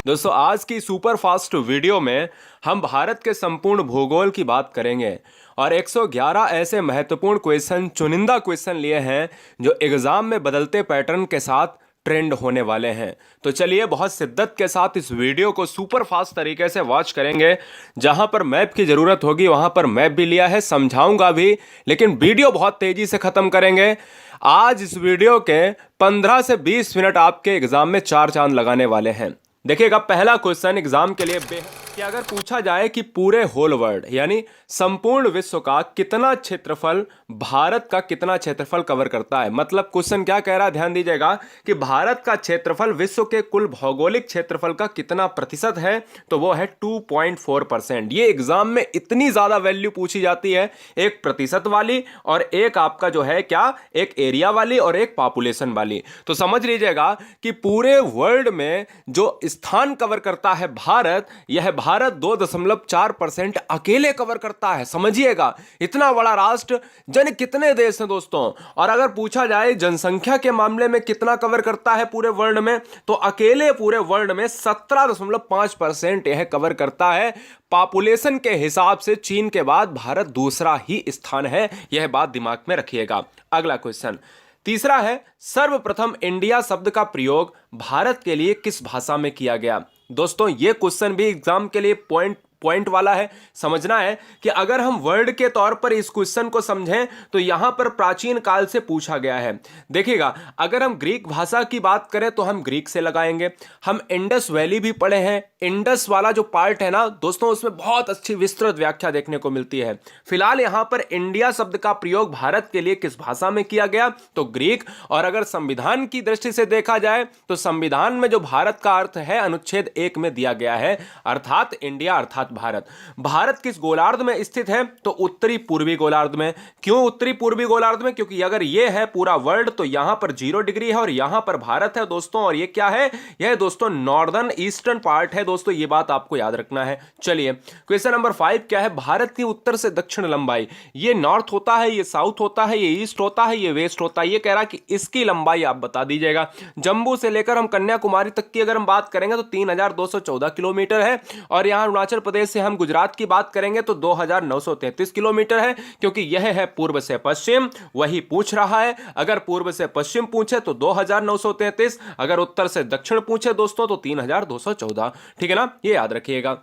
दोस्तों आज की सुपर फास्ट वीडियो में हम भारत के संपूर्ण भूगोल की बात करेंगे और 111 ऐसे महत्वपूर्ण क्वेश्चन चुनिंदा क्वेश्चन लिए हैं जो एग्जाम में बदलते पैटर्न के साथ ट्रेंड होने वाले हैं। तो चलिए बहुत शिद्दत के साथ इस वीडियो को सुपर फास्ट तरीके से वॉच करेंगे। जहां पर मैप की ज़रूरत होगी वहां पर मैप भी लिया है, समझाऊंगा भी, लेकिन वीडियो बहुत तेज़ी से ख़त्म करेंगे। आज इस वीडियो के 15 से 20 मिनट आपके एग्जाम में चार चांद लगाने वाले हैं। देखिएगा पहला क्वेश्चन एग्जाम के लिए कि अगर पूछा जाए कि पूरे होल वर्ल्ड यानी संपूर्ण विश्व का कितना क्षेत्रफल भारत का कितना क्षेत्रफल कवर करता है, मतलब क्वेश्चन क्या कह रहा है ध्यान दीजिएगा कि भारत का क्षेत्रफल विश्व के कुल भौगोलिक क्षेत्रफल का कितना प्रतिशत है, तो वो है 2.4%। ये एग्जाम में इतनी ज्यादा वैल्यू पूछी जाती है, एक प्रतिशत वाली और एक आपका जो है क्या, एक एरिया वाली और एक पॉपुलेशन वाली। तो समझ लीजिएगा कि पूरे वर्ल्ड में जो स्थान कवर करता है भारत, यह भारत 2.4% अकेले कवर करता है। समझिएगा इतना बड़ा राष्ट्र, जन कितने देश हैं दोस्तों। और अगर पूछा जाए जनसंख्या के मामले में कितना कवर करता है पूरे वर्ल्ड में, तो अकेले पूरे वर्ल्ड में 17.5% यह कवर करता है। पॉपुलेशन के हिसाब से चीन के बाद भारत दूसरा ही स्थान है, यह बात दिमाग में रखिएगा। अगला क्वेश्चन तीसरा है, सर्वप्रथम इंडिया शब्द का प्रयोग भारत के लिए किस भाषा में किया गया। दोस्तों ये क्वेश्चन भी एग्जाम के लिए पॉइंट वाला है। समझना है कि अगर हम वर्ड के तौर पर इस क्वेश्चन को समझें तो यहां पर प्राचीन काल से पूछा गया है। देखिएगा अगर हम ग्रीक भाषा की बात करें तो हम ग्रीक से लगाएंगे। हम इंडस वैली भी पढ़े हैं, इंडस वाला जो पार्ट है ना दोस्तों, उसमें बहुत अच्छी विस्तृत व्याख्या देखने को मिलती है। फिलहाल यहां पर इंडिया शब्द का प्रयोग भारत के लिए किस भाषा में किया गया, तो ग्रीक। और अगर संविधान की दृष्टि से देखा जाए तो संविधान में जो भारत का अर्थ है अनुच्छेद 1 में दिया गया है, अर्थात इंडिया अर्थात भारत। भारत किस गोलार्ध में स्थित है, तो उत्तरी पूर्वी गोलार्ध में। क्यों उत्तरी पूर्वी गोलार्ध में, क्योंकि अगर यह है पूरा वर्ल्ड तो यहां पर 0 डिग्री है और यहां पर भारत है दोस्तों। और यह क्या है, यह दोस्तों नॉर्दर्न ईस्टर्न पार्ट है दोस्तों, यह बात आपको याद रखना है। चलिए क्वेश्चन नंबर 5 क्या है, भारत की उत्तर से दक्षिण लंबाई। यह नॉर्थ होता है, यह साउथ होता है, यह ईस्ट होता है, यह वेस्ट होता है। यह कह रहा कि इसकी लंबाई आप बता दीजिएगा। जम्मू से लेकर हम कन्याकुमारी तक की अगर हम बात करेंगे तो 3214 किलोमीटर है। और यहां अरुणाचल प्रदेश से हम गुजरात की बात करेंगे तो 2933 किलोमीटर है, क्योंकि यह है पूर्व से पश्चिम। वही पूछ रहा है, अगर पूर्व से पश्चिम पूछे तो 2933, अगर उत्तर से दक्षिण पूछे दोस्तों तो 3214। ठीक है ना, ये याद रखिएगा।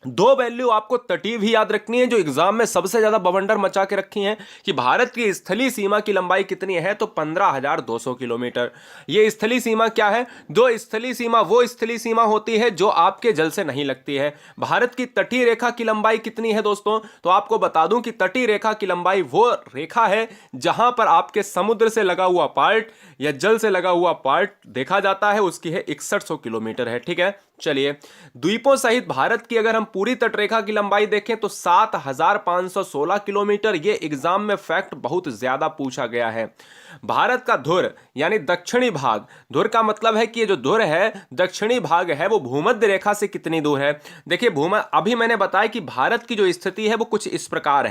दो वैल्यू आपको तटीय भी याद रखनी है जो एग्जाम में सबसे ज्यादा बवंडर मचा के रखी हैं कि भारत की स्थलीय सीमा की लंबाई कितनी है, तो 15,200 किलोमीटर। ये स्थलीय सीमा क्या है, दो स्थलीय सीमा वो स्थलीय सीमा होती है जो आपके जल से नहीं लगती है। भारत की तटीय रेखा की लंबाई कितनी है दोस्तों, तो आपको बता दूं कि तटीय रेखा की लंबाई वो रेखा है जहां पर आपके समुद्र से लगा हुआ पार्ट या जल से लगा हुआ पार्ट देखा जाता है, उसकी है 6100 किलोमीटर है। ठीक है, चलिए द्वीपों सहित भारत की अगर हम पूरी तटरेखा की लंबाई देखें तो 7516 किलोमीटर। ये एग्जाम में फैक्ट बहुत ज्यादा पूछा गया है। भारत का धुर यानी दक्षिणी भाग, धुर का मतलब है कि ये जो धुर है दक्षिणी भाग है वो भूमध्य रेखा से कितनी दूर है। देखिए अभी मैंने बताया कि भारत की जो स्थिति है वो कुछ इस प्रकार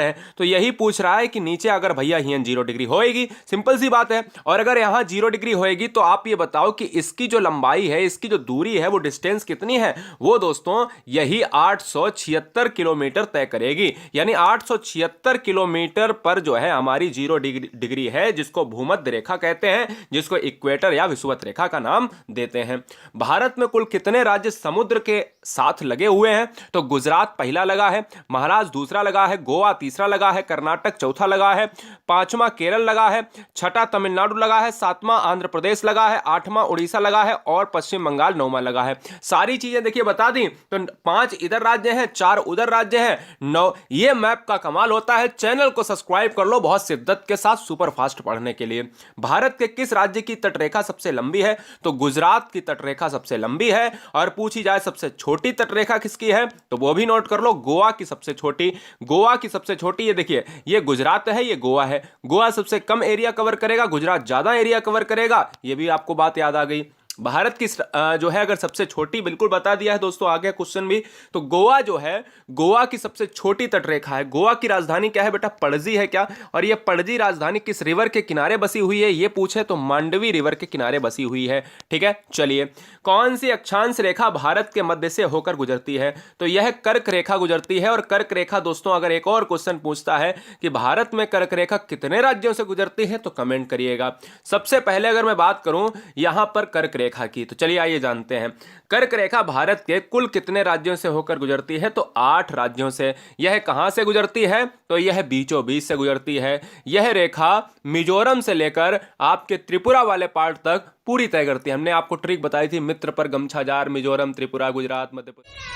है, तो यही पूछ रहा है कि नीचे अगर भैया हियन 0 डिग्री होएगी, सिंपल सी बात है। और अगर यहां 0 डिग्री होएगी तो आप ये बताओ कि इसकी जो लंबाई है, इसकी जो दूरी है, वो डिस्टेंस कितनी है, वो दोस्तों यही 876 किलोमीटर तय करेगी। यानी 876 किलोमीटर पर जो है हमारी 0 डिग्री है, जिसको भूमध्य रेखा कहते हैं, जिसको इक्वेटर या विषुवत रेखा का नाम देते हैं। भारत में कुल कितने राज्य समुद्र के साथ लगे हुए हैं, तो गुजरात पहला लगा है, महाराष्ट्र दूसरा लगा है, गोवा तीसरा लगा है, कर्नाटक चौथा लगा है, पांचवा केरल लगा है, छठा तमिलनाडु लगा है, सातवां आंध्र प्रदेश लगा है, आठवां उड़ीसा लगा है और पश्चिम बंगाल 9वां लगा है। सारी चीजें देखिए बता दी, तो 5 इधर राज्य हैं, 4 उधर राज्य हैं, 9। ये मैप का कमाल होता है। चैनल को सब्सक्राइब कर लो बहुत शिद्दत के साथ सुपर फास्ट पढ़ने के लिए। भारत के किस राज्य की तटरेखा सबसे लंबी है, तो गुजरात की तटरेखा सबसे लंबी है। और पूछी जाए सबसे छोटी तटरेखा किसकी है, तो वो भी नोट कर लो, गोवा की सबसे छोटी। ये देखिए, ये गुजरात है, ये गोवा है। गोवा सबसे कम एरिया कवर करेगा, गुजरात ज्यादा एरिया कवर करेगा, ये भी आपको बात याद आ गई। भारत की जो है अगर सबसे छोटी, बिल्कुल बता दिया है दोस्तों, आ गया क्वेश्चन भी। तो गोवा जो है, गोवा की सबसे छोटी तटरेखा है। गोवा की राजधानी क्या है बेटा? पणजी है क्या? और ये पणजी राजधानी किस रिवर के किनारे बसी हुई है ये पूछे तो मांडवी रिवर के किनारे बसी हुई है। ठीक है, चलिए। कौन सी अक्षांश रेखा भारत के मध्य से होकर गुजरती है? तो यह कर्क रेखा गुजरती है। और कर्क रेखा दोस्तों, अगर एक और क्वेश्चन पूछता है कि भारत में कर्क रेखा कितने राज्यों से गुजरती है तो कमेंट करिएगा। सबसे पहले अगर मैं बात करूं यहां पर कर्क रेखा की, तो चलिए आइए जानते हैं। कर्क रेखा भारत के कुल कितने राज्यों से होकर गुजरती है? तो 8 राज्यों से। यह कहां से गुजरती है? तो यह बीचों बीच से गुजरती है। यह रेखा मिजोरम से लेकर आपके त्रिपुरा वाले पार्ट तक पूरी तय करती है। हमने आपको ट्रिक बताई थी, मित्र पर गमछाजार, मिजोरम, त्रिपुरा, गुजरात, मध्य प्रदेश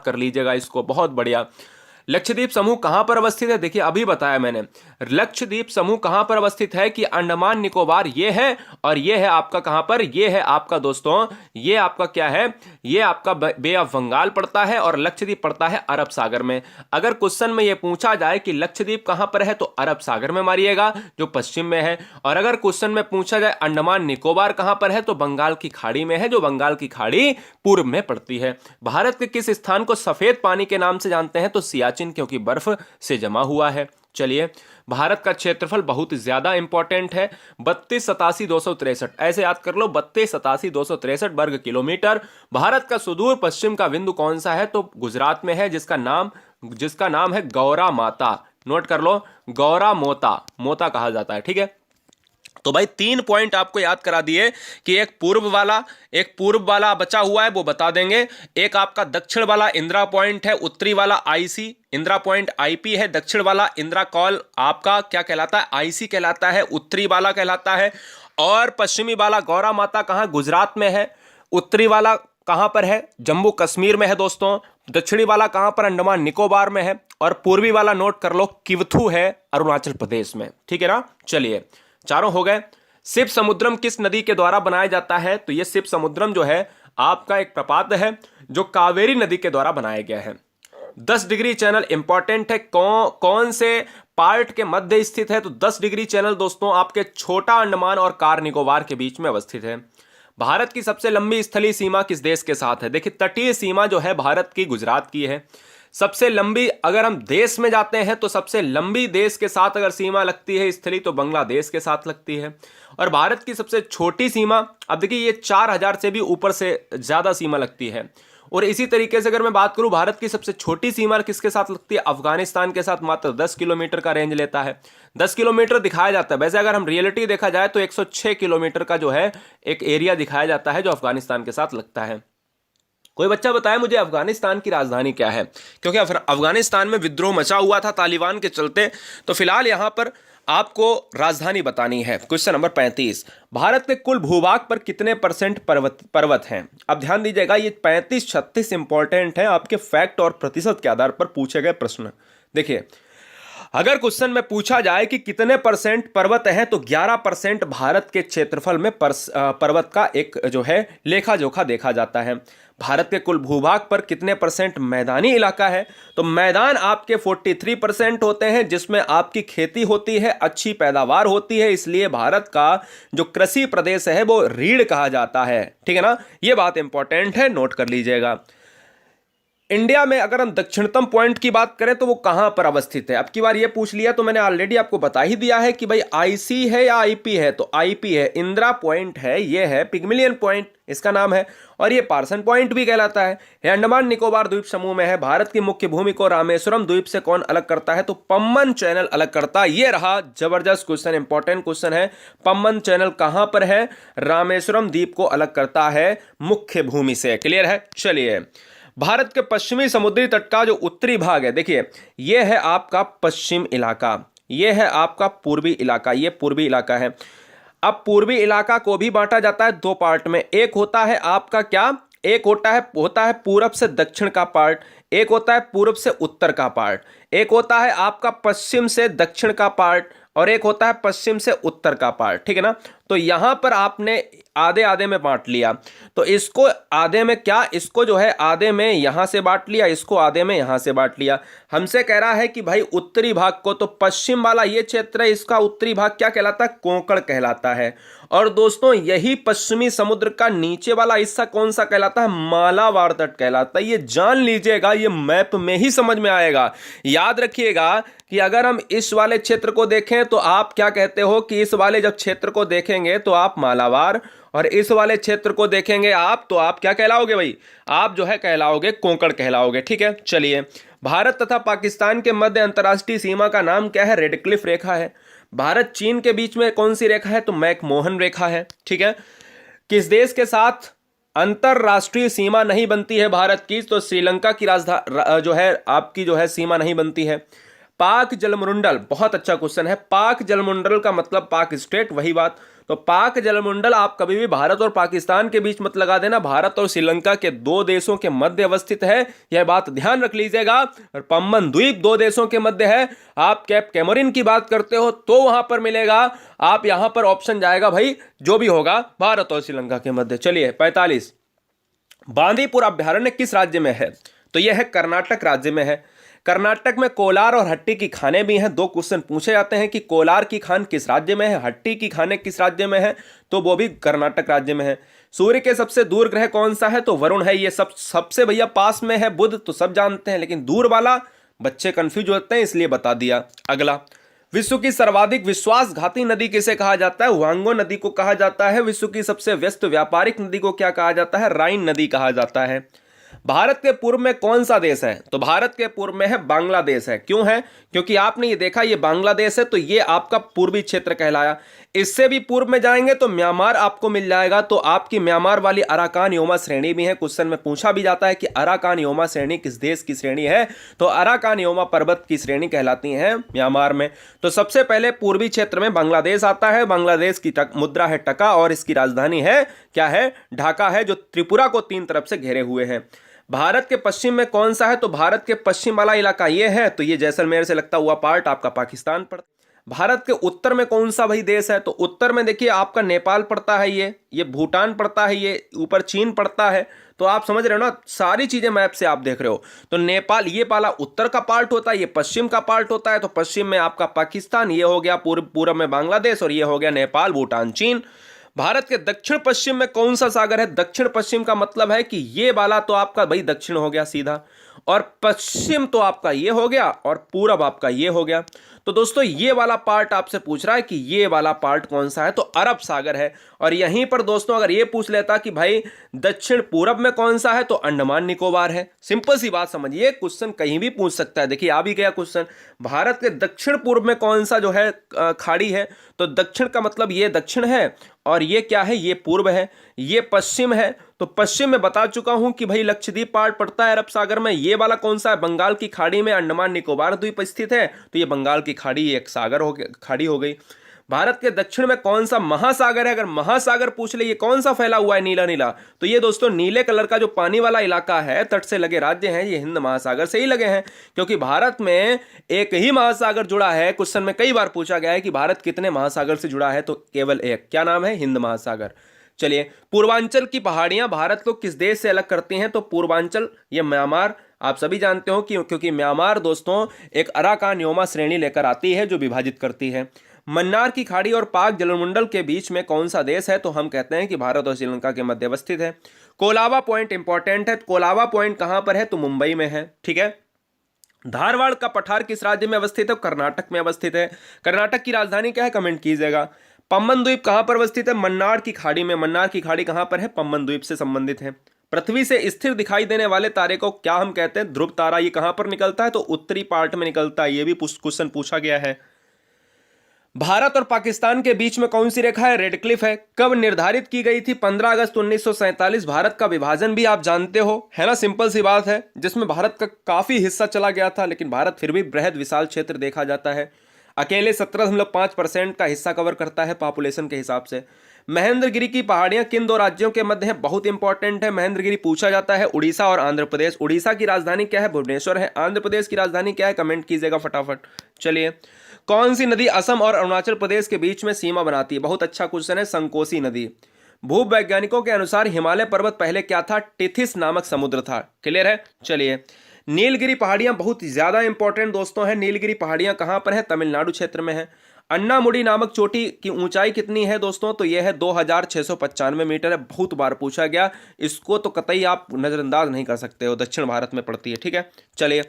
कर लीजिएगा इसको, बहुत बढ़िया। लक्षद्वीप समूह कहां पर अवस्थित है? देखिए अभी बताया मैंने, लक्षद्वीप समूह कहां पर अवस्थित है कि अंडमान निकोबार ये है, और ये है आपका कहां पर? ये है आपका दोस्तों, ये आपका क्या है? ये आपका बे ऑफ बंगाल पड़ता है और लक्षद्वीप पड़ता है अरब सागर में। अगर क्वेश्चन में ये पूछा जाए कि लक्षद्वीप कहां पर है तो अरब सागर में मारिएगा जो पश्चिम में है। और अगर क्वेश्चन में पूछा जाए अंडमान निकोबार कहां पर है तो बंगाल की खाड़ी में है, जो बंगाल की खाड़ी पूर्व में पड़ती है। भारत के किस स्थान को सफेद पानी के नाम से जानते हैं? तो सियाचिन, क्योंकि बर्फ से जमा हुआ है। चलिए, भारत का क्षेत्रफल बहुत ज्यादा इंपॉर्टेंट है, 3287,263, ऐसे याद कर लो, 3287,263 वर्ग किलोमीटर। भारत का सुदूर पश्चिम का बिंदु कौन सा है? तो गुजरात में है, जिसका नाम है गौरा माता। नोट कर लो, गौरा मोता, मोता कहा जाता है। ठीक है, तो भाई 3 पॉइंट आपको याद करा दिए कि एक पूर्व वाला बचा हुआ है वो बता देंगे, एक आपका दक्षिण वाला इंदिरा पॉइंट है, उत्तरी वाला आईसी इंदिरा पॉइंट आईपी है, दक्षिण वाला इंदिरा कॉल आपका क्या कहलाता है? आईसी कहलाता है, उत्तरी वाला कहलाता है। और पश्चिमी वाला गौरा माता कहां? गुजरात में है। उत्तरी वाला कहां पर है? जम्मू कश्मीर में है दोस्तों। दक्षिणी वाला कहां पर? अंडमान निकोबार में है। और पूर्वी वाला नोट कर लो, किवथू है, अरुणाचल प्रदेश में। ठीक है ना, चलिए, चारों हो गए। शिव समुद्रम किस नदी के द्वारा बनाया जाता है? तो यह शिव समुद्रम जो है आपका एक प्रपात है जो कावेरी नदी के द्वारा बनाया गया है। 10 डिग्री चैनल इंपॉर्टेंट है, कौन से पार्ट के मध्य स्थित है? तो 10 डिग्री चैनल दोस्तों आपके छोटा अंडमान और कार निकोबार के बीच में अवस्थित है। भारत की सबसे लंबी स्थलीय सीमा किस देश के साथ है? देखिए, तटीय सीमा जो है भारत की गुजरात की है। सबसे लंबी, अगर हम देश में जाते हैं तो सबसे लंबी देश के साथ अगर सीमा लगती है स्थली तो बांग्लादेश के साथ लगती है। और भारत की सबसे छोटी सीमा, अब देखिए ये 4000 से भी ऊपर से ज्यादा सीमा लगती है। और इसी तरीके से अगर मैं बात करूं, भारत की सबसे छोटी सीमा किसके साथ लगती है? अफगानिस्तान के साथ, मात्र 10 किलोमीटर का रेंज लेता है। 10 किलोमीटर दिखाया जाता है, वैसे अगर हम रियलिटी देखा जाए तो 106 किलोमीटर का जो है एक एरिया दिखाया जाता है जो अफगानिस्तान के साथ लगता है। कोई बच्चा बताए मुझे अफगानिस्तान की राजधानी क्या है? क्योंकि अफगानिस्तान में विद्रोह मचा हुआ था तालिबान के चलते, तो फिलहाल यहां पर आपको राजधानी बतानी है। क्वेश्चन नंबर 35, भारत के कुल भूभाग पर कितने % पर्वत हैं? अब ध्यान दीजिएगा, ये 35-36 इंपॉर्टेंट है, आपके फैक्ट और प्रतिशत के आधार पर पूछे गए प्रश्न। देखिए, अगर क्वेश्चन में पूछा जाए कि कितने % पर्वत हैं तो 11% भारत के क्षेत्रफल में पर्वत का एक जो है लेखा जोखा देखा जाता है। भारत के कुल भूभाग पर कितने % मैदानी इलाका है? तो मैदान आपके 43% होते हैं, जिसमें आपकी खेती होती है, अच्छी पैदावार होती है, इसलिए भारत का जो कृषि प्रदेश है वो रीढ़ कहा जाता है। ठीक है ना, ये बात इंपॉर्टेंट है, नोट कर लीजिएगा। इंडिया में अगर हम दक्षिणतम पॉइंट की बात करें तो वो कहां पर अवस्थित है? अब की बार ये पूछ लिया तो मैंने ऑलरेडी आपको बता ही दिया है कि भाई आईसी है या आईपी है, तो आईपी है, इंदिरा पॉइंट है, ये है पिग्मिलियन पॉइंट इसका नाम है, और ये पार्सन पॉइंट भी कहलाता है। ये अंडमान निकोबार द्वीप समूह में है। भारत की मुख्य भूमि को रामेश्वरम द्वीप से कौन अलग करता है? तो पम्बन चैनल अलग करता है। ये रहा जबरदस्त क्वेश्चन, इंपॉर्टेंट क्वेश्चन है। पम्बन चैनल कहां पर है? रामेश्वरम द्वीप को अलग करता है मुख्य भूमि से। क्लियर है, चलिए। भारत के पश्चिमी समुद्री तट का जो उत्तरी भाग है, देखिए ये है आपका पश्चिम इलाका, ये है आपका पूर्वी इलाका, ये पूर्वी इलाका है। अब पूर्वी इलाका को भी बांटा जाता है 2 पार्ट में। एक होता है आपका क्या? एक होता है पूरब से दक्षिण का पार्ट, एक होता है पूर्व से उत्तर का पार्ट, एक होता है आपका पश्चिम से दक्षिण का पार्ट, और एक होता है पश्चिम से उत्तर का पार्ट। ठीक है ना, तो यहां पर आपने आधे आधे में बांट लिया, तो इसको आधे में क्या, इसको जो है आधे में यहां से बांट लिया, इसको आधे में यहां से बांट लिया। हमसे कह रहा है कि भाई उत्तरी भाग को, तो पश्चिम वाला ये क्षेत्र है, इसका उत्तरी भाग क्या कहलाता है, कोंकण कहलाता है। और दोस्तों यही पश्चिमी समुद्र का नीचे वाला हिस्सा कौन सा कहलाता है, मालाबार तट कहलाता है। ये जान लीजिएगा, ये मैप में ही समझ में आएगा। याद रखिएगा कि अगर हम इस वाले क्षेत्र को देखें तो आप क्या कहते हो कि इस वाले जब क्षेत्र को देखेंगे तो आप मालाबार, और इस वाले क्षेत्र को देखेंगे आप तो आप क्या कहलाओगे भाई, आप जो है कहलाओगे कोंकण कहलाओगे। ठीक है, चलिए। भारत तथा पाकिस्तान के मध्य अंतर्राष्ट्रीय सीमा का नाम क्या है, रेड क्लिफ रेखा है। भारत चीन के बीच में कौन सी रेखा है, तो मैकमोहन रेखा है। ठीक है। किस देश के साथ अंतरराष्ट्रीय सीमा नहीं बनती है भारत की, तो श्रीलंका की राजधानी जो है आपकी जो है सीमा नहीं बनती है। पाक जलमंडल, बहुत अच्छा क्वेश्चन है। पाक जलमंडल का मतलब पाक स्टेट, वही बात। तो पाक जलमंडल आप कभी भी भारत और पाकिस्तान के बीच मत लगा देना, भारत और श्रीलंका के दो देशों के मध्य अवस्थित है, यह बात ध्यान रख लीजिएगा। और पम्बन द्वीप दो देशों के मध्य है। आप कैप कैमरिन की बात करते हो तो वहां पर मिलेगा, आप यहां पर ऑप्शन जाएगा भाई जो भी होगा भारत और श्रीलंका के मध्य। चलिए 45, बांदीपुर अभ्यारण्य किस राज्य में है, तो यह है कर्नाटक राज्य में है। कर्नाटक में कोलार और हट्टी की खानें भी हैं। दो क्वेश्चन पूछे जाते हैं कि कोलार की खान किस राज्य में है, हट्टी की खानें किस राज्य में है, तो वो भी कर्नाटक राज्य में है। सूर्य के सबसे दूर ग्रह कौन सा है, तो वरुण है। ये सबसे भैया पास में है बुध, तो सब जानते हैं, लेकिन दूर वाला बच्चे कंफ्यूज होते हैं, इसलिए बता दिया। अगला, विश्व की सर्वाधिक विश्वासघाती नदी किसे कहा जाता है, वांगो नदी को कहा जाता है। विश्व की सबसे व्यस्त व्यापारिक नदी को क्या कहा जाता है, राइन नदी कहा जाता है। भारत के पूर्व में कौन सा देश है, तो भारत के पूर्व में है बांग्लादेश है। क्यों है, क्योंकि आपने ये देखा ये बांग्लादेश है, तो ये आपका पूर्वी क्षेत्र कहलाया। इससे भी पूर्व में जाएंगे तो म्यांमार आपको मिल जाएगा, तो आपकी म्यांमार वाली अराकान योमा श्रेणी भी है। क्वेश्चन में पूछा भी जाता है कि अराकान योमा श्रेणी किस देश की श्रेणी है, तो अराकान योमा पर्वत की श्रेणी कहलाती है म्यांमार में। तो सबसे पहले पूर्वी क्षेत्र में बांग्लादेश आता है। बांग्लादेश की मुद्रा है टका और इसकी राजधानी है क्या है, ढाका है, जो त्रिपुरा को तीन तरफ से घेरे हुए है। भारत के पश्चिम में कौन सा है, तो भारत के पश्चिम वाला इलाका ये है, तो ये जैसलमेर से लगता हुआ पार्ट आपका पाकिस्तान पड़ता। भारत के उत्तर में कौन सा भाई देश है, तो उत्तर में देखिए आपका नेपाल पड़ता है, ये भूटान पड़ता है, ये ऊपर चीन पड़ता है। तो आप समझ रहे हो ना, सारी चीजें मैप से आप देख रहे हो। तो नेपाल ये वाला उत्तर का पार्ट होता है, ये पश्चिम का पार्ट होता है। तो पश्चिम में आपका पाकिस्तान, ये हो गया पूर्व में बांग्लादेश, और ये हो गया नेपाल, भूटान, चीन। भारत के दक्षिण पश्चिम में कौन सा सागर है, दक्षिण पश्चिम का मतलब है कि ये वाला तो आपका भाई दक्षिण हो गया सीधा, और पश्चिम तो आपका ये हो गया, और पूरब आपका ये हो गया। तो दोस्तों ये वाला पार्ट आपसे पूछ रहा है कि ये वाला पार्ट कौन सा है, तो अरब सागर है। और यहीं पर दोस्तों अगर ये पूछ लेता कि भाई दक्षिण पूरब में कौन सा है, तो अंडमान निकोबार है। सिंपल सी बात समझिए, क्वेश्चन कहीं भी पूछ सकता है। देखिए आ भी गया क्वेश्चन, भारत के दक्षिण पूर्व में कौन सा जो है खाड़ी है, तो दक्षिण का मतलब ये दक्षिण है, और ये क्या है, ये पूर्व है, ये पश्चिम है। तो पश्चिम में बता चुका हूं कि भाई लक्षद्वीप पार्ट पड़ता है अरब सागर में। ये वाला कौन सा है, बंगाल की खाड़ी में अंडमान निकोबार द्वीप स्थित है, तो ये बंगाल की खाड़ी एक सागर हो गई, खाड़ी हो गई। भारत के दक्षिण में कौन सा महासागर है, अगर महासागर पूछ ले ये कौन सा फैला हुआ है नीला नीला, तो ये दोस्तों नीले कलर का जो पानी वाला इलाका है, तट से लगे राज्य हैं, ये हिंद महासागर से ही लगे हैं। क्योंकि भारत में एक ही महासागर जुड़ा है। क्वेश्चन में कई बार पूछा गया है कि भारत कितने महासागर से जुड़ा है, तो केवल एक, क्या नाम है, हिंद महासागर। चलिए, पूर्वांचल की पहाड़ियां भारत को किस देश से अलग करती हैं, तो पूर्वांचल ये म्यांमार, आप सभी जानते हो कि क्योंकि म्यांमार दोस्तों एक अराकान योमा श्रेणी लेकर आती है जो विभाजित करती है। मन्नार की खाड़ी और पाक जलमंडल के बीच में कौन सा देश है, तो हम कहते हैं कि भारत और श्रीलंका के मध्य अवस्थित है। कोलाबा पॉइंट इंपॉर्टेंट है। कोलाबा पॉइंट कहां पर है, तो मुंबई में है। ठीक है। धारवाड़ का पठार किस राज्य में अवस्थित है, कर्नाटक में अवस्थित है। कर्नाटक की राजधानी क्या है, कमेंट कीजिएगा। पम्बन द्वीप कहां पर अवस्थित है, मन्नार की खाड़ी में। मन्नार की खाड़ी कहां पर है, पम्बन द्वीप से संबंधित है। पृथ्वी से स्थिर दिखाई देने वाले तारे को क्या हम कहते हैं, ध्रुव तारा। ये कहां पर निकलता है, तो उत्तरी पार्ट में निकलता है। ये भी क्वेश्चन पूछा गया है। भारत और पाकिस्तान के बीच में कौन सी रेखा है, रेड क्लिफ है। कब निर्धारित की गई थी, 15 अगस्त 1947। भारत का विभाजन भी आप जानते हो, है ना, सिंपल सी बात है, जिसमें भारत का काफी हिस्सा चला गया था, लेकिन भारत फिर भी बृहद विशाल क्षेत्र देखा जाता है। अकेले 17.5% का हिस्सा कवर करता है पॉपुलेशन के हिसाब से। महेंद्रगिरी की पहाड़ियां किन दो राज्यों के मध्य है? बहुत इंपॉर्टेंट है, महेंद्रगिरी पूछा जाता है। उड़ीसा और आंध्र प्रदेश। उड़ीसा की राजधानी क्या है? भुवनेश्वर है। आंध्र प्रदेश की राजधानी क्या है? कमेंट कीजिएगा फटाफट। चलिए, कौन सी नदी असम और अरुणाचल प्रदेश के बीच में सीमा बनाती है? बहुत अच्छा क्वेश्चन है, संकोसी नदी। भूवैज्ञानिकों के अनुसार हिमालय पर्वत पहले क्या था? टिथिस नामक समुद्र था। क्लियर है? चलिए, नीलगिरी पहाड़ियां बहुत ज्यादा इंपॉर्टेंट दोस्तों है। नीलगिरी पहाड़ियां कहां पर है? तमिलनाडु क्षेत्र में है। अन्नामुडी नामक चोटी की ऊंचाई कितनी है दोस्तों? तो यह है 2695 मीटर है। बहुत बार पूछा गया, इसको तो कतई आप नजरअंदाज नहीं कर सकते हो, दक्षिण भारत में पड़ती है। ठीक है, चलिए,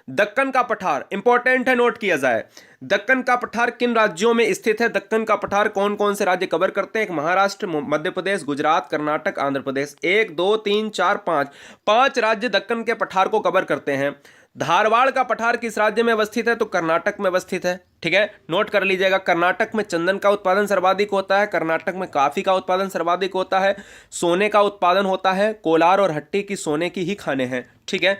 दक्कन का पठार इंपॉर्टेंट है, नोट किया जाए। दक्कन का पठार किन राज्यों में स्थित है? दक्कन का पठार कौन कौन से राज्य कवर करते हैं? एक महाराष्ट्र, मध्य प्रदेश, गुजरात, कर्नाटक, आंध्र प्रदेश। 1 2 3 4 5 5 राज्य दक्कन के पठार को कवर करते हैं। धारवाड़ का पठार किस राज्य में अवस्थित है? तो कर्नाटक में अवस्थित है। ठीक है, नोट कर लीजिएगा। कर्नाटक में चंदन का उत्पादन सर्वाधिक होता है। कर्नाटक में कॉफी का उत्पादन सर्वाधिक होता है। सोने का उत्पादन होता है। कोलार और हट्टी की सोने की ही खाने हैं। ठीक है,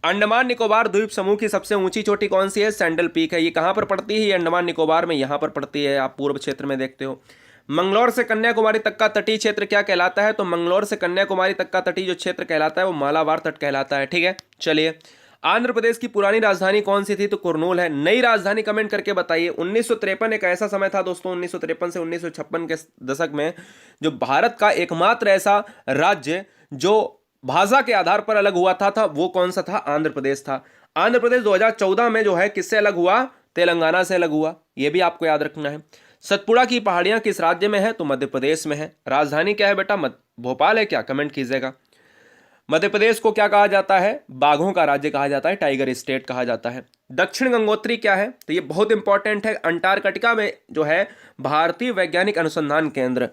अंडमान निकोबार द्वीप समूह की सबसे ऊंची चोटी कौन सी है? सैंडल पीक है। ये कहां पर पड़ती है? ये अंडमान निकोबार में यहां पर पड़ती है। आप पूर्व क्षेत्र में देखते हो। मंगलौर से कन्याकुमारी तक का तटीय क्षेत्र क्या कहलाता है? तो मंगलौर से कन्याकुमारी तक का तटीय जो क्षेत्र कहलाता है वो मालाबार तट कहलाता है। ठीक है, चलिए, आंध्र प्रदेश की पुरानी राजधानी कौन सी थी? तो कुरनूल है। नई राजधानी कमेंट करके बताइए। 1953 एक ऐसा समय था दोस्तों, 1953 से 1956 के दशक में, जो भारत का एकमात्र ऐसा राज्य जो भाषा के आधार पर अलग हुआ था वो कौन सा था? आंध्र प्रदेश था। आंध्र प्रदेश 2014 में जो है किससे अलग हुआ? तेलंगाना से अलग हुआ। यह भी आपको याद रखना है। सतपुड़ा की पहाड़ियां किस राज्य में है? तो मध्य प्रदेश में है। राजधानी क्या है बेटा? भोपाल है क्या? कमेंट कीजिएगा। मध्य प्रदेश को क्या कहा जाता है? बाघों का राज्य कहा जाता है, टाइगर स्टेट कहा जाता है। दक्षिण गंगोत्री क्या है? तो ये बहुत इंपॉर्टेंट है। अंटार्कटिका में जो है भारतीय वैज्ञानिक अनुसंधान केंद्र।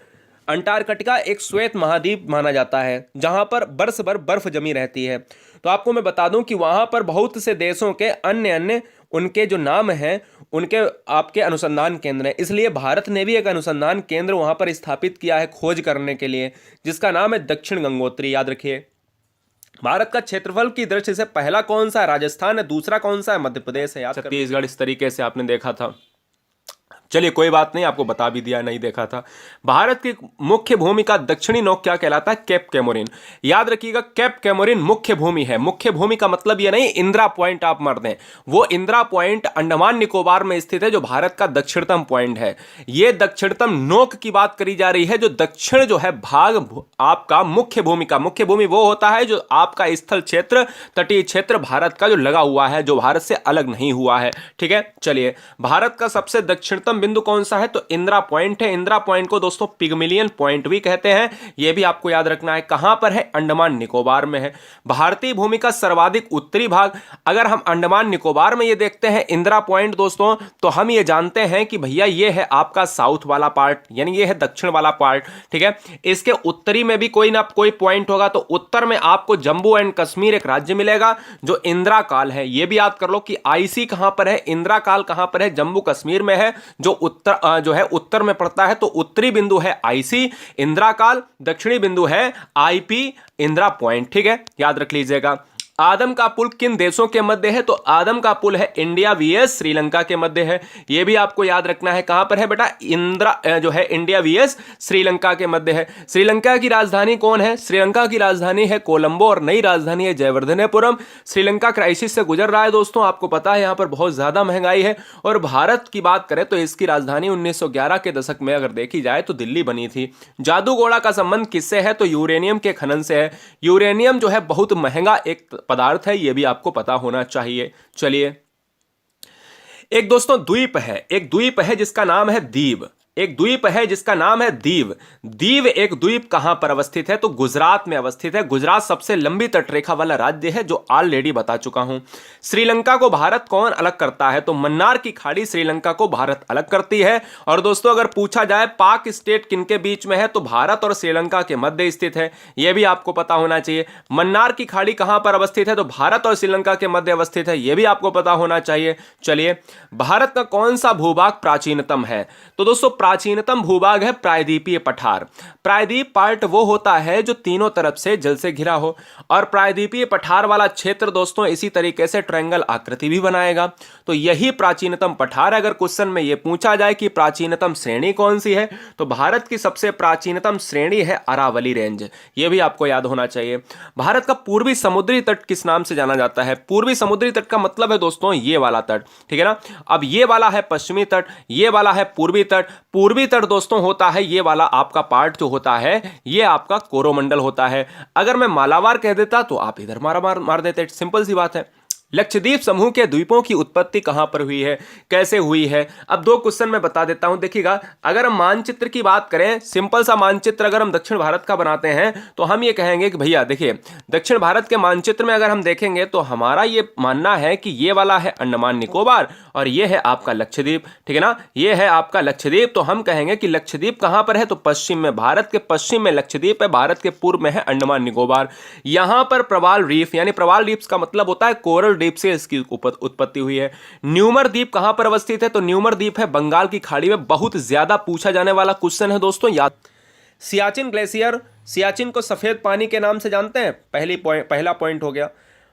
अंटार्कटिका एक श्वेत महाद्वीप माना जाता है जहां पर बरस भर बर्फ जमी रहती है। तो आपको मैं बता दूं कि वहां पर बहुत से देशों के अन्य अन्य उनके जो नाम हैं उनके आपके अनुसंधान केंद्र हैं। इसलिए भारत ने भी एक अनुसंधान केंद्र वहां पर स्थापित किया है खोज करने के लिए, जिसका नाम है दक्षिण गंगोत्री। याद रखिए। भारत का क्षेत्रफल की दृष्टि से पहला कौन सा है? राजस्थान है। दूसरा कौन सा है? मध्य प्रदेश है। छत्तीसगढ़ इस तरीके से आपने देखा था। चलिए, कोई बात नहीं, आपको बता भी दिया, नहीं देखा था। भारत की मुख्य भूमि का दक्षिणी नोक क्या कहलाता है? Cape Comorin. याद रखिएगा, केप कैमोरिन मुख्य भूमि है। मुख्य भूमि का मतलब यह नहीं इंदिरा पॉइंट आप मर दें, वो इंदिरा पॉइंट अंडमान निकोबार में स्थित है जो भारत का दक्षिणतम पॉइंट है। यह दक्षिणतम नोक की बात करी जा रही है। जो दक्षिण जो है भाग आपका मुख्य भूमि का, मुख्य भूमि वो होता है जो आपका स्थल क्षेत्र, तटीय क्षेत्र भारत का जो लगा हुआ है, जो भारत से अलग नहीं हुआ है। ठीक है, चलिए, भारत का सबसे दक्षिणतम बिंदु कौन सा है? तो इंदिरा पॉइंट है। इंदिरा पॉइंट को दोस्तों पिगमिलियन पॉइंट भी कहते हैं। यह भी आपको याद रखना है। कहां पर है? अंडमान निकोबार में है। भारतीय भूमि का सर्वाधिक उत्तरी भाग, अगर हम अंडमान निकोबार में ये देखते हैं इंदिरा पॉइंट दोस्तों, तो हम ये जानते हैं कि भैया ये है आपका साउथ वाला पार्ट, यानी ये है दक्षिण वाला पार्ट। ठीक है, इसके उत्तरी में भी कोई ना कोई पॉइंट होगा। तो उत्तर में आपको जम्मू एंड कश्मीर एक राज्य मिलेगा जो इंदिरा काल है। यह भी याद कर लो कि आईसी कहां पर है, इंदिरा काल कहां पर है? जम्मू कश्मीर में है, जो उत्तर जो है उत्तर में पड़ता है। तो उत्तरी बिंदु है आईसी इंदिरा काल, दक्षिणी बिंदु है आईपी इंदिरा पॉइंट। ठीक है, याद रख लीजिएगा। आदम का पुल किन देशों के मध्य है? तो आदम का पुल है इंडिया वीएस श्रीलंका के मध्य है। यह भी आपको याद रखना है। कहां पर है बेटा? इंदिरा जो है इंडिया वीएस श्रीलंका के मध्य है। श्रीलंका की राजधानी कौन है? श्रीलंका की राजधानी है कोलंबो और नई राजधानी है जयवर्धनेपुरम। श्रीलंका क्राइसिस से गुजर रहा है दोस्तों, आपको पता है यहां पर बहुत ज्यादा महंगाई है। और भारत की बात करें तो इसकी राजधानी 1911 के दशक में अगर देखी जाए तो दिल्ली बनी थी। जादूगोड़ा का संबंध किससे है? तो यूरेनियम के खनन से है। यूरेनियम जो है बहुत महंगा एक पदार्थ है, यह भी आपको पता होना चाहिए। चलिए, एक दोस्तों द्वीप है, एक द्वीप है जिसका नाम है दीव। एक द्वीप है जिसका नाम है दीव। दीव एक द्वीप कहां पर अवस्थित है? तो गुजरात में अवस्थित है। गुजरात सबसे लंबी तटरेखा वाला राज्य है, जो ऑलरेडी बता चुका हूं। श्रीलंका को भारत कौन अलग करता है? तो मन्नार की खाड़ी श्रीलंका को भारत अलग करती है। और दोस्तों अगर पूछा जाए पाक स्टेट किनके बीच में है, तो भारत और श्रीलंका के मध्य स्थित है। यह भी आपको पता होना चाहिए। मन्नार की खाड़ी कहां पर अवस्थित है? तो भारत और श्रीलंका के मध्य अवस्थित है। यह भी आपको पता होना चाहिए। चलिए, भारत का कौन सा भूभाग प्राचीनतम है? तो दोस्तों प्राचीनतम भूभाग है प्रायद्वीपीय पठार। प्रायद्वीप पार्ट वो होता है जो तीनों तरफ से जल से घिरा हो, और प्रायद्वीपीय पठार वाला क्षेत्र दोस्तों इसी तरीके से ट्रायंगल आकृति भी बनाएगा। तो यही प्राचीनतम पठार। अगर क्वेश्चन में यह पूछा जाए कि प्राचीनतम श्रेणी कौन सी है, तो भारत की सबसे प्राचीनतम श्रेणी है अरावली रेंज। यह भी आपको याद होना चाहिए। भारत का पूर्वी समुद्री तट किस नाम से जाना जाता है? पूर्वी समुद्री तट का मतलब है दोस्तों ये वाला तट, ठीक है ना। अब ये वाला है पश्चिमी तट, ये वाला है पूर्वी तट। पूर्वी तट दोस्तों होता है ये वाला आपका पार्ट जो होता है, ये आपका कोरोमंडल होता है। अगर मैं मालाबार कह देता तो आप इधर मार देते। सिंपल सी बात है। लक्षद्वीप समूह के द्वीपों की उत्पत्ति कहां पर हुई है, कैसे हुई है? अब दो क्वेश्चन मैं बता देता हूं, देखिएगा। अगर हम मानचित्र की बात करें, सिंपल सा मानचित्र अगर हम दक्षिण भारत का बनाते हैं तो हम ये कहेंगे कि भैया देखिए, दक्षिण भारत के मानचित्र में अगर हम देखेंगे तो हमारा ये मानना है कि ये वाला है अंडमान निकोबार और ये है आपका लक्षद्वीप, ठीक है ना। ये है आपका लक्षद्वीप। तो हम कहेंगे कि लक्षद्वीप कहां पर है, तो पश्चिम में, भारत के पश्चिम में लक्षद्वीप है, भारत के पूर्व में है अंडमान निकोबार। यहां पर प्रवाल रीफ, यानी प्रवाल रीफ का मतलब होता है कोरल द्वीप से इसकी उत्पत्ति हुई है। न्यूमर द्वीप कहां पर अवस्थित है, तो न्यूमर द्वीप है बंगाल की खाड़ी में। बहुत ज्यादा पूछा जाने वाला क्वेश्चन है दोस्तों, याद। सियाचिन ग्लेशियर, सियाचिन को सफेद पानी के नाम से जानते हैं, पहला पॉइंट हो गया।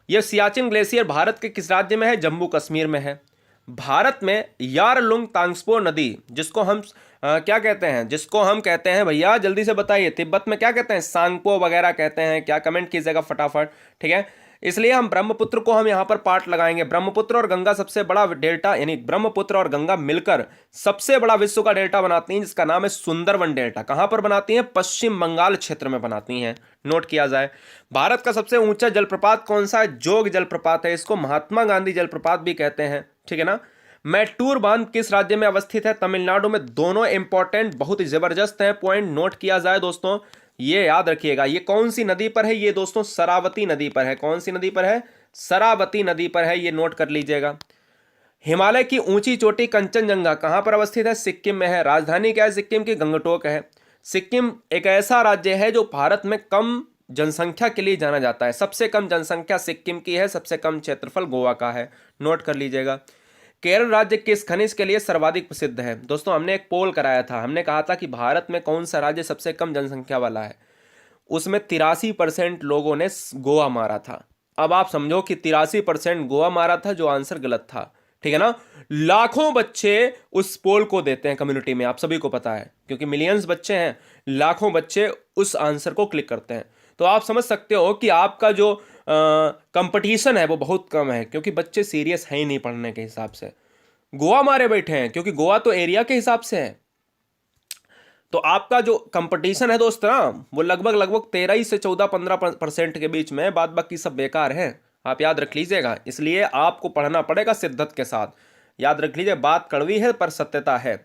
यह सियाचिन ग्लेशियर भारत के किस राज्य में है? जम्मू कश्मीर में है। भारत में यारलुंग तांग्सपो नदी, जिसको हम क्या कहते हैं, जिसको हम कहते हैं भैया जल्दी से बताइए, तिब्बत में क्या कहते हैं? सांगपो वगैरह कहते हैं क्या? कमेंट कीजिएगा फटाफट, ठीक है। इसलिए हम ब्रह्मपुत्र को हम यहां पर पार्ट लगाएंगे। ब्रह्मपुत्र और गंगा सबसे बड़ा डेल्टा, यानी ब्रह्मपुत्र और गंगा मिलकर सबसे बड़ा विश्व का डेल्टा बनाती हैं, जिसका नाम है सुंदरवन डेल्टा। कहां पर बनाती हैं? पश्चिम बंगाल क्षेत्र में बनाती हैं। नोट किया जाए। भारत का सबसे ऊंचा जलप्रपात कौन सा है? जोग जलप्रपात है। इसको महात्मा गांधी जलप्रपात भी कहते हैं, ठीक है ना। मैटूर बांध किस राज्य में अवस्थित है? तमिलनाडु में। दोनों इंपॉर्टेंट, बहुत ही जबरदस्त है पॉइंट। नोट किया जाए दोस्तों, ये याद रखिएगा। ये कौन सी नदी पर है? ये दोस्तों शरावती नदी पर है। कौन सी नदी पर है? शरावती नदी पर है। ये नोट कर लीजिएगा। हिमालय की ऊंची चोटी कंचनजंगा कहां पर अवस्थित है? सिक्किम में है। राजधानी क्या है सिक्किम की? गंगटोक है। सिक्किम एक ऐसा राज्य है जो भारत में कम जनसंख्या के लिए जाना जाता है। सबसे कम जनसंख्या सिक्किम की है, सबसे कम क्षेत्रफल गोवा का है। नोट कर लीजिएगा। केरल राज्य किस खनिज के लिए सर्वाधिक प्रसिद्ध है? दोस्तों हमने एक पोल कराया था, हमने कहा था कि भारत में कौन सा राज्य सबसे कम जनसंख्या वाला है। उसमें 83% लोगों ने गोवा मारा था। अब आप समझो कि 83% गोवा मारा था, जो आंसर गलत था, ठीक है ना। लाखों बच्चे उस पोल को देते हैं कम्युनिटी में, आप सभी को पता है, क्योंकि मिलियंस बच्चे हैं, लाखों बच्चे उस आंसर को क्लिक करते हैं। तो आप समझ सकते हो कि आपका जो कंपटीशन है वो बहुत कम है, क्योंकि बच्चे सीरियस हैं ही नहीं पढ़ने के हिसाब से। गोवा मारे बैठे हैं, क्योंकि गोवा तो एरिया के हिसाब से है। तो आपका जो कंपटीशन है दोस्त ना, वो लगभग 13 से 14-15% के बीच में, बाद बाकी सब बेकार हैं। आप याद रख लीजिएगा। इसलिए आपको पढ़ना पड़ेगा शिद्दत के साथ। याद रख लीजिए, बात कड़वी है पर सत्यता है।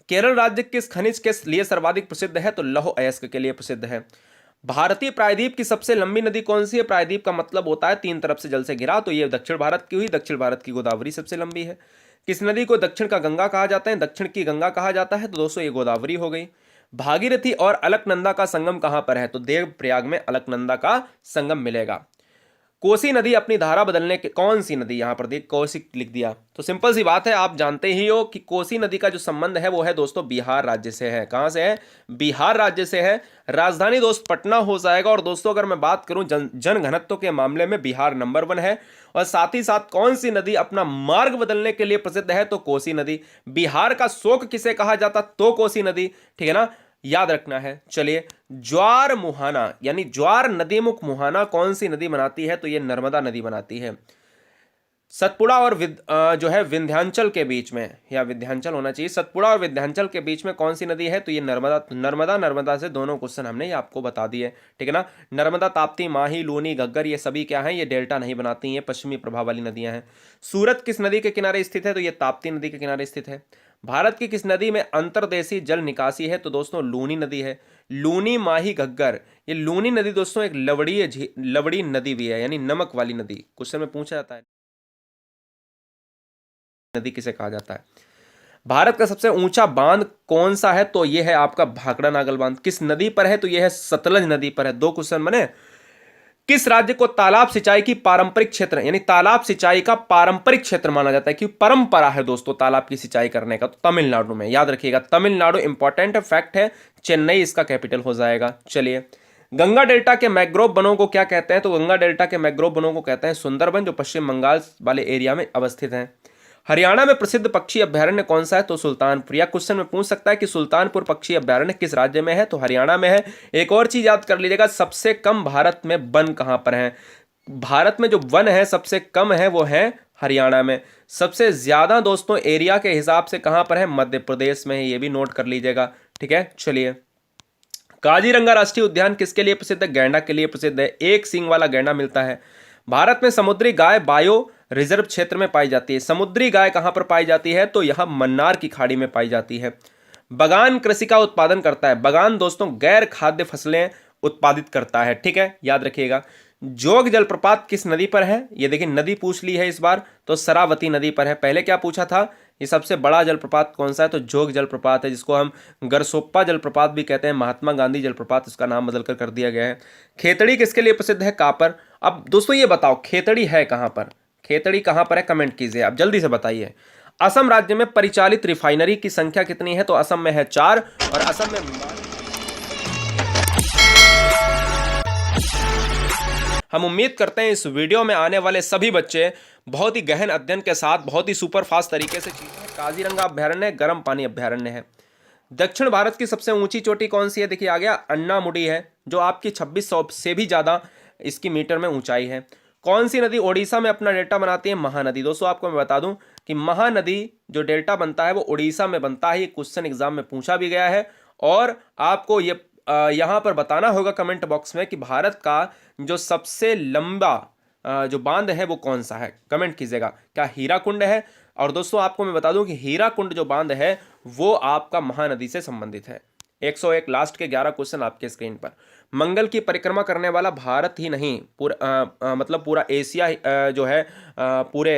केरल राज्य किस खनिज के लिए सर्वाधिक प्रसिद्ध है? तो लौह अयस्क के लिए प्रसिद्ध है। भारतीय प्रायद्वीप की सबसे लंबी नदी कौन सी है? प्रायद्वीप का मतलब होता है तीन तरफ से जल से घिरा, तो ये दक्षिण भारत की हुई। दक्षिण भारत की गोदावरी सबसे लंबी है। किस नदी को दक्षिण का गंगा कहा जाता है? दक्षिण की गंगा कहा जाता है। तो दोस्तों ये गोदावरी हो गई। भागीरथी और अलकनंदा का संगम कहां पर है? तो देवप्रयाग में अलकनंदा का संगम मिलेगा। कोसी नदी अपनी धारा बदलने के, कौन सी नदी? यहां पर देख कोसी लिख दिया, तो सिंपल सी बात है, आप जानते ही हो कि कोसी नदी का जो संबंध है वो है दोस्तों बिहार राज्य से है। कहां से है? बिहार राज्य से है। राजधानी दोस्त पटना हो जाएगा। और दोस्तों अगर मैं बात करूं जन घनत्व के मामले में बिहार नंबर 1 है। और साथ ही साथ कौन सी नदी अपना मार्ग बदलने के लिए प्रसिद्ध है? तो कोसी नदी। बिहार का शोक किसे कहा जाता? तो कोसी नदी, ठीक है ना, याद रखना है। चलिए, ज्वार मुहाना यानी ज्वार नदीमुख मुहाना कौन सी नदी बनाती है? तो ये नर्मदा नदी बनाती है। सतपुड़ा और जो है विंध्याचल के बीच में, या विंध्याचल होना चाहिए, सतपुड़ा और विंध्याचल के बीच में कौन सी नदी है? तो ये नर्मदा से दोनों क्वेश्चन हमने ये आपको बता दिए, ठीक है ना। नर्मदा, ताप्ती, माही, लूनी, घग्गर, ये सभी क्या हैं? ये डेल्टा नहीं बनाती हैं, पश्चिमी प्रभाव वाली नदियां हैं। सूरत किस नदी के किनारे स्थित है? तो ये ताप्ती नदी के किनारे स्थित है। भारत की किस नदी में अंतर्देशीय जल निकासी है? तो दोस्तों लूनी नदी है। लूनी, माही, घग्गर, ये लूनी नदी दोस्तों एक लवड़ी नदी भी है, यानी नमक वाली नदी। क्वेश्चन में पूछा जाता है नदी किसे कहा जाता है। भारत का सबसे ऊंचा बांध कौन सा है? तो यह है आपका भाखड़ा नागल बांध। किस नदी पर है? तो यह है सतलज नदी पर है। दो क्वेश्चन बने। किस राज्य को तालाब सिंचाई की पारंपरिक क्षेत्र यानी तालाब सिंचाई का पारंपरिक क्षेत्र माना जाता है, कि परंपरा है दोस्तों तालाब की सिंचाई करने का? तो तमिलनाडु में, याद रखिएगा तमिलनाडु, इंपॉर्टेंट फैक्ट है। चेन्नई इसका कैपिटल हो जाएगा। चलिए, गंगा डेल्टा के मैंग्रोव वनों को क्या कहते हैं? तो गंगा डेल्टा के मैंग्रोव वनों को कहते हैं सुंदरबन, जो पश्चिम बंगाल वाले एरिया में अवस्थित हैं। हरियाणा में प्रसिद्ध पक्षी अभ्यारण्य कौन सा है? तो सुल्तानपुर। या क्वेश्चन में पूछ सकता है कि सुल्तानपुर पक्षी अभ्यारण्य किस राज्य में है? तो हरियाणा में है। एक और चीज याद कर लीजिएगा, सबसे कम भारत में वन कहां पर है? भारत में जो वन है सबसे कम है वो है हरियाणा में। सबसे ज्यादा दोस्तों एरिया के हिसाब से कहां पर है? मध्य प्रदेश में है, ये भी नोट कर लीजिएगा। ठीक है, चलिए, काजीरंगा राष्ट्रीय उद्यान किसके लिए प्रसिद्ध है? गैंडा के लिए प्रसिद्ध है। एक सींग वाला गैंडा मिलता है। भारत में समुद्री गाय बायो रिजर्व क्षेत्र में पाई जाती है। समुद्री गाय कहां पर पाई जाती है? तो यहां मन्नार की खाड़ी में पाई जाती है। बगान कृषि का उत्पादन करता है। बगान दोस्तों गैर खाद्य फसलें उत्पादित करता है। ठीक है, याद रखिएगा। जोग जलप्रपात किस नदी पर है? ये देखिए नदी पूछ ली है इस बार, तो शरावती नदी पर है। पहले क्या पूछा था? ये सबसे बड़ा जलप्रपात कौन सा है? तो जोग जलप्रपात है, जिसको हम गरसोप्पा जलप्रपात भी कहते हैं। महात्मा गांधी जलप्रपात इसका नाम बदलकर कर दिया गया है। खेतड़ी किसके लिए प्रसिद्ध है? कापर। अब दोस्तों ये बताओ खेतड़ी है कहां पर? खेतड़ी कहां पर है? कमेंट कीजिए आप, जल्दी से बताइए। असम राज्य में परिचालित रिफाइनरी की संख्या कितनी है? तो असम में है 4, और असम में हम उम्मीद करते हैं इस वीडियो में आने वाले सभी बच्चे बहुत ही गहन अध्ययन के साथ बहुत ही सुपर फास्ट तरीके से चीजें। काजीरंगा अभ्यारण्य गर्म पानी अभ्यारण्य है। दक्षिण भारत की सबसे ऊंची चोटी कौन सी है? देखिए आ गया, अन्नामुडी है, जो आपकी 2600 से भी ज्यादा इसकी मीटर में ऊंचाई है। कौन सी नदी ओडिशा में अपना डेल्टा बनाती है? महानदी। दोस्तों आपको मैं बता दूं कि महानदी जो डेल्टा बनता है वो ओडिशा में बनता है। ये क्वेश्चन एग्जाम में पूछा भी गया है, और आपको ये यहां पर बताना होगा कमेंट बॉक्स में कि भारत का जो सबसे लंबा जो बांध है वो कौन सा है। कमेंट कीजिएगा, क्या हीराकुंड है? और दोस्तों आपको मैं बता दूं कि हीराकुंड जो बांध है वो आपका महानदी से संबंधित है। 101 लास्ट के 11 क्वेश्चन आपके स्क्रीन पर। मंगल की परिक्रमा करने वाला भारत ही नहीं, पूरा मतलब पूरा एशिया जो है पूरे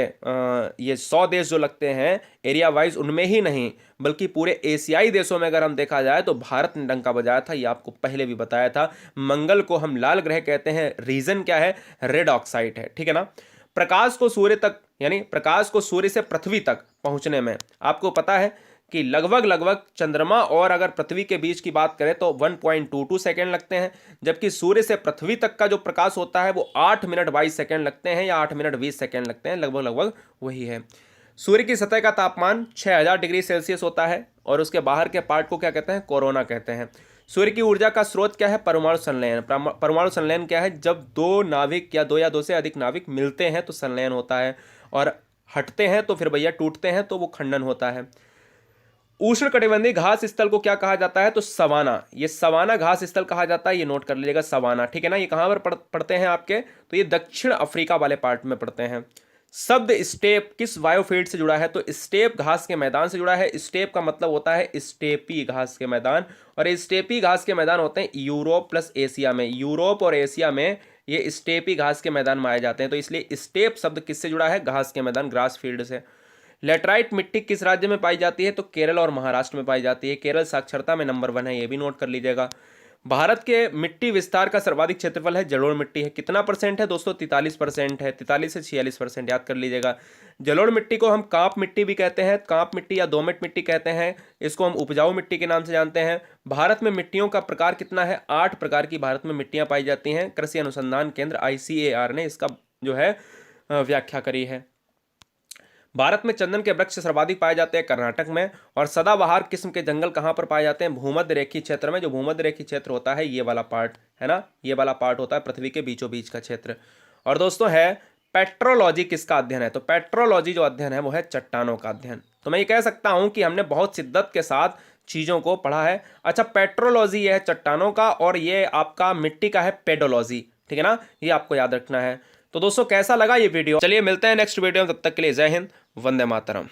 ये 100 देश जो लगते हैं एरिया वाइज, उनमें ही नहीं बल्कि पूरे एशियाई देशों में अगर हम देखा जाए तो भारत ने डंका बजाया था। ये आपको पहले भी बताया था। मंगल को हम लाल ग्रह कहते हैं। रीजन क्या है? रेड ऑक्साइड है। ठीक है ना। प्रकाश को सूर्य तक यानी प्रकाश को सूर्य से पृथ्वी तक पहुंचने में आपको पता है कि लगभग चंद्रमा और अगर पृथ्वी के बीच की बात करें तो 1.22 सेकेंड लगते हैं, जबकि सूर्य से पृथ्वी तक का जो प्रकाश होता है वो 8 मिनट 22 सेकेंड लगते हैं, या 8 मिनट 20 सेकेंड लगते हैं। लगभग वही है। सूर्य की सतह का तापमान 6000 डिग्री सेल्सियस होता है, और उसके बाहर के पार्ट को क्या कहते हैं? कोरोना कहते हैं। सूर्य की ऊर्जा का स्रोत क्या है? परमाणु संलयन। परमाणु संलयन क्या है? जब दो नाविक या दो से अधिक नाविक मिलते हैं तो संलयन होता है, और हटते हैं तो फिर भैया टूटते हैं तो वो खंडन होता है। उष्णकटिबंधीय घास स्थल को क्या कहा जाता है? तो सवाना। ये सवाना घास स्थल कहा जाता है, ये नोट कर लीजिएगा, सवाना। ठीक है ना। ये कहां पर पढ़ते हैं आपके? तो ये दक्षिण अफ्रीका वाले पार्ट में पढ़ते हैं। शब्द स्टेप किस बायोफील्ड से जुड़ा है? तो स्टेप घास के मैदान से जुड़ा है। स्टेप का मतलब होता है स्टेपी घास के मैदान, और स्टेपी घास के मैदान होते हैं यूरोप प्लस एशिया में। यूरोप और एशिया में ये स्टेपी घास के मैदान पाए जाते हैं, तो इसलिए स्टेप शब्द किससे जुड़ा है? घास के मैदान, ग्रास फील्ड से। लेटराइट मिट्टी किस राज्य में पाई जाती है? तो केरल और महाराष्ट्र में पाई जाती है। केरल साक्षरता में नंबर 1 है, ये भी नोट कर लीजिएगा। भारत के मिट्टी विस्तार का सर्वाधिक क्षेत्रफल है जलोढ़ मिट्टी है। कितना परसेंट है दोस्तों? 43% है। 43 से 46%, याद कर लीजिएगा। जलोढ़ मिट्टी को हम कांप मिट्टी भी कहते हैं, कांप मिट्टी या दोमट मिट्टी कहते हैं। इसको हम उपजाऊ मिट्टी के नाम से जानते हैं। भारत में मिट्टियों का प्रकार कितना है? 8 प्रकार की भारत में मिट्टियां पाई जाती हैं। कृषि अनुसंधान केंद्र ICAR ने इसका जो है व्याख्या करी है। भारत में चंदन के वृक्ष सर्वाधिक पाए जाते हैं कर्नाटक में, और सदाबहार किस्म के जंगल कहाँ पर पाए जाते हैं? भूमध्य रेखीय क्षेत्र में। जो भूमध्य रेखीय क्षेत्र होता है ये वाला पार्ट है ना, ये वाला पार्ट होता है पृथ्वी के बीचों बीच का क्षेत्र। और दोस्तों है पेट्रोलॉजी किसका अध्ययन है? तो पेट्रोलॉजी जो अध्ययन है वो है चट्टानों का अध्ययन। तो मैं ये कह सकता हूं कि हमने बहुत शिद्दत के साथ चीजों को पढ़ा है। अच्छा, पेट्रोलॉजी ये है चट्टानों का, और ये आपका मिट्टी का है पेडोलॉजी। ठीक है ना, ये आपको याद रखना है। तो दोस्तों कैसा लगा ये वीडियो? चलिए मिलते हैं नेक्स्ट वीडियो में, तब तक के लिए जय हिंद, वंदे मातरम।